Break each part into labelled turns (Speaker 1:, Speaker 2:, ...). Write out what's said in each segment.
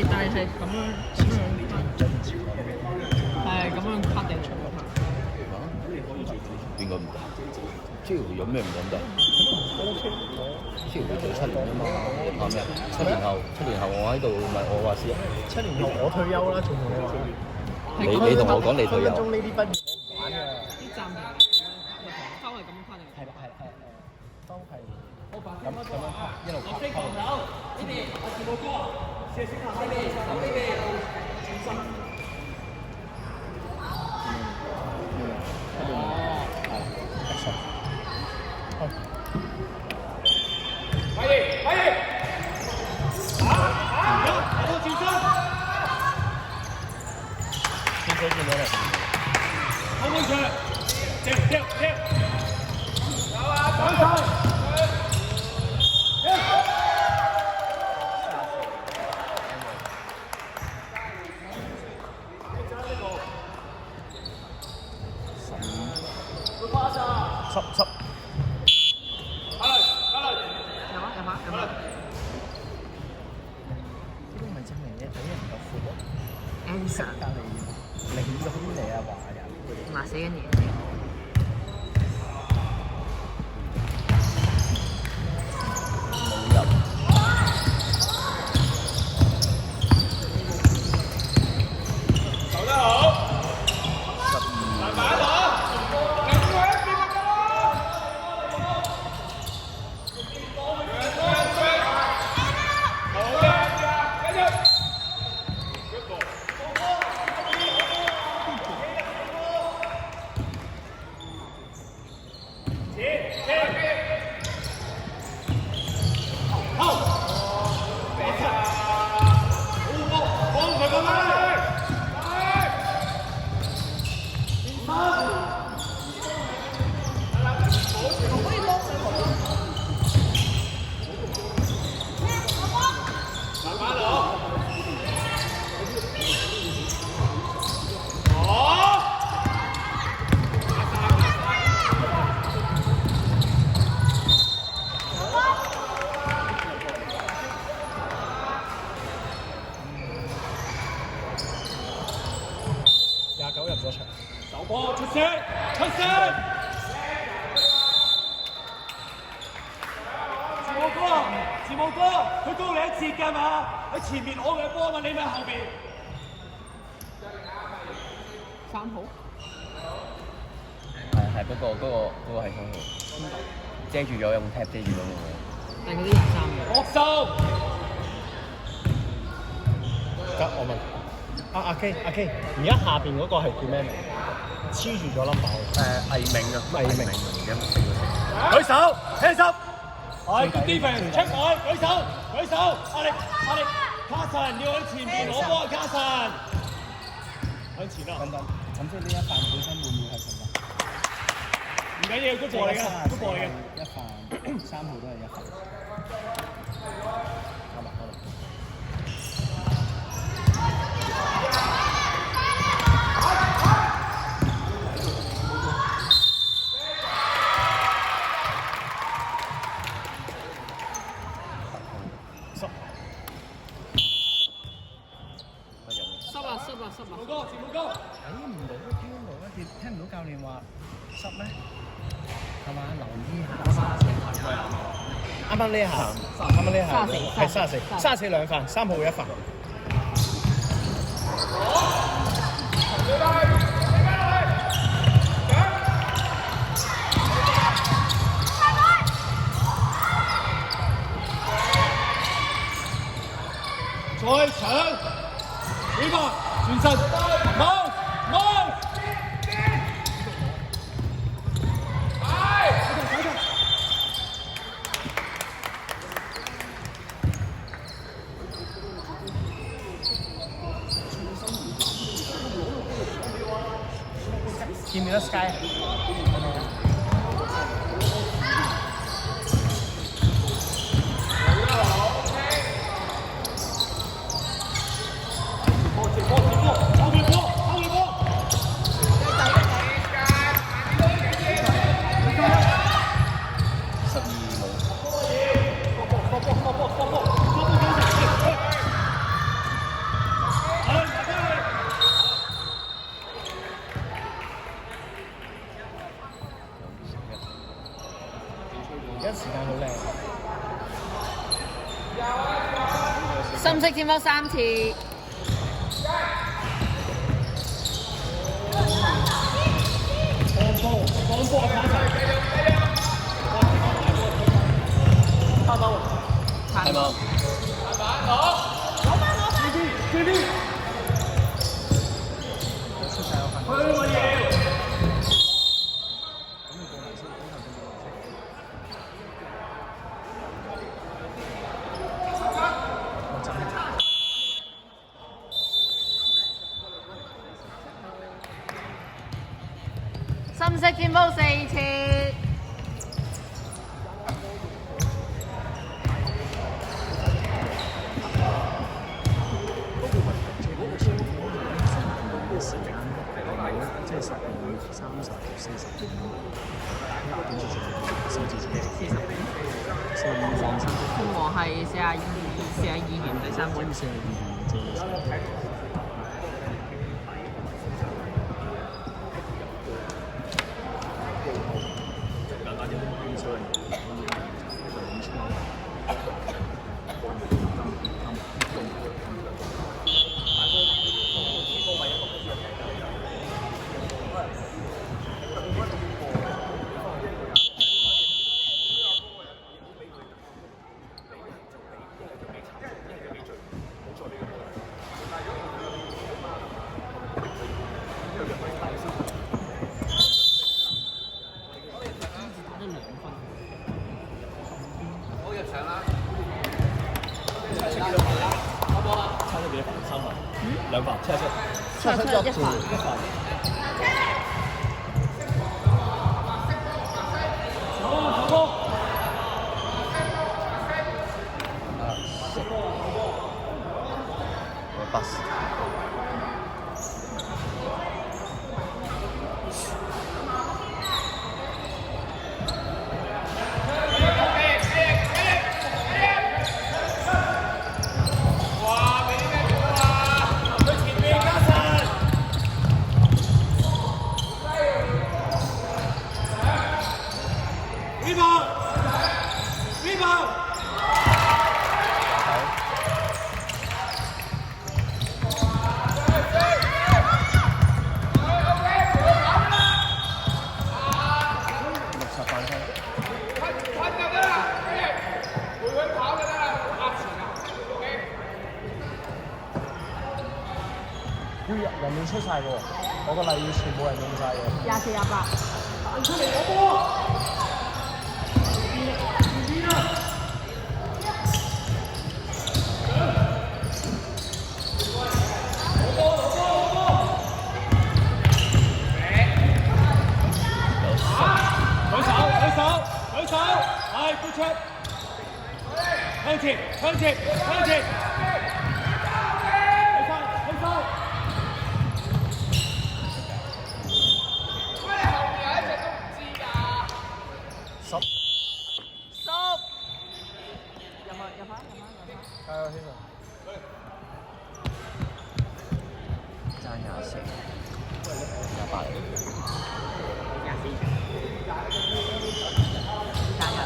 Speaker 1: 但係咁樣拍定場拍。
Speaker 2: 邊個唔得？超有咩唔得？超佢做7年啫嘛，怕咩？7年後我喺度咪我話事啊
Speaker 3: ！7年後我退休啦，仲同你話。
Speaker 2: 你同我講你退休。
Speaker 3: 分鐘呢啲畢業我唔玩㗎。
Speaker 1: 啲暫停都係咁樣拍定。
Speaker 3: 係都係咁樣拍，一路拍。
Speaker 4: 呢邊我字母哥，射先行呢邊，快啲！好，轉身。
Speaker 3: 見到啦。
Speaker 4: 好門場，跳！有啊，上菜。
Speaker 3: 10。呢個咪證明你睇人夠闊咯。
Speaker 1: Answer。
Speaker 3: 隔離領咗啲嚟啊話人。
Speaker 1: 罵死緊嘢。
Speaker 4: 守得好。慢慢攞。
Speaker 3: 29入咗場，
Speaker 4: 手波出聲！字母哥，佢高你一截㗎嘛？喺前面攞嘅波嘛，你咪後邊。
Speaker 1: 3號。
Speaker 2: 係嗰個係3號，遮住咗用 tap 遮住咗嘅。
Speaker 1: 但係嗰啲23嘅。
Speaker 4: 落手。
Speaker 3: 得我問。阿 K，而家下邊嗰個係叫咩名？黐住咗 number。
Speaker 2: 魏明啊，魏明
Speaker 4: 舉手，聽十。係 good defense， 出位，舉手，阿力，卡神要喺前面攞波，卡神。向前啦。
Speaker 3: 等，咁即係呢一範本身會唔會係咁啊？
Speaker 4: 唔緊要，嗰個嚟嘅，
Speaker 3: 一範3號都係一範。
Speaker 4: 字母哥。
Speaker 3: 睇唔到，聽唔到教練話濕咩？係嘛？留意下。啱啱呢下係34兩範，3號一範。
Speaker 4: 再搶，幾個轉身，冇。
Speaker 3: 見唔見到 Sky？
Speaker 1: 尖鋒3次。
Speaker 4: 放波卡神。翻返
Speaker 2: 係嘛？
Speaker 4: 呢啲。佢乜嘢？
Speaker 1: 深色尖鋒4次。
Speaker 3: 即係15、30、40、
Speaker 1: 鳳凰係42元第3本。
Speaker 3: 2份77一份。人面出晒喎，我個例要全部人用晒嘅。
Speaker 1: 24、28。
Speaker 4: 出嚟攞波！舉手，係撥出，向前，
Speaker 3: 加油，先生！
Speaker 2: 爭24，28。
Speaker 1: 加油！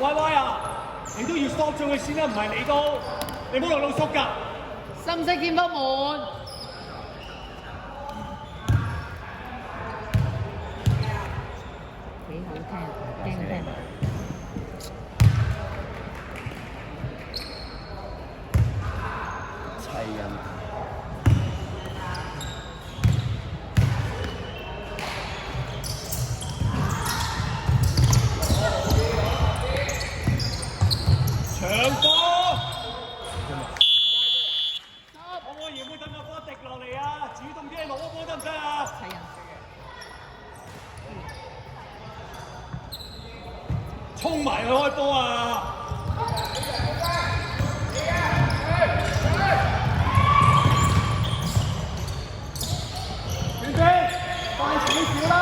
Speaker 4: 威啊！你都要 stop 咗佢先啦，唔係你都，你唔好落到縮㗎。
Speaker 1: 深色尖鋒滿。幾好聽，驚聽。
Speaker 2: 齊人。
Speaker 4: 長波！去開波啊！斷飛，快少少啦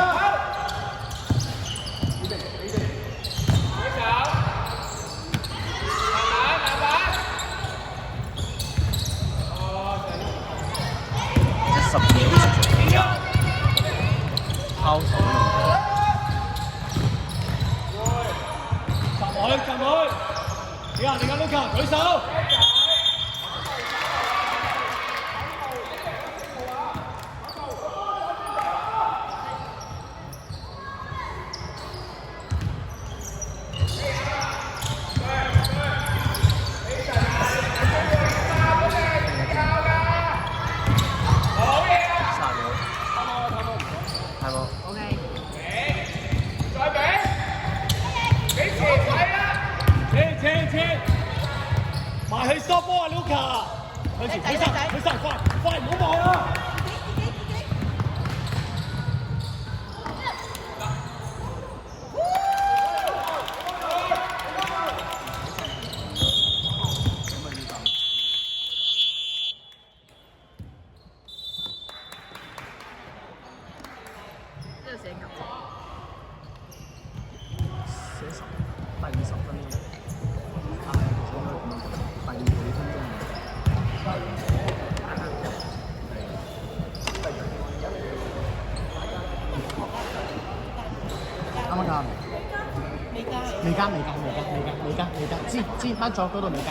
Speaker 4: ！10
Speaker 2: 秒拋手。
Speaker 4: 站佢！你啊，Luka， 舉手！埋去 stop 波啊 ，Luka！ 向前，佢快，唔好望啊！
Speaker 1: 呢個寫9
Speaker 3: 寫10，第20分鐘。第幾分鐘？啱唔啱？未加，知，乜咗嗰度未加。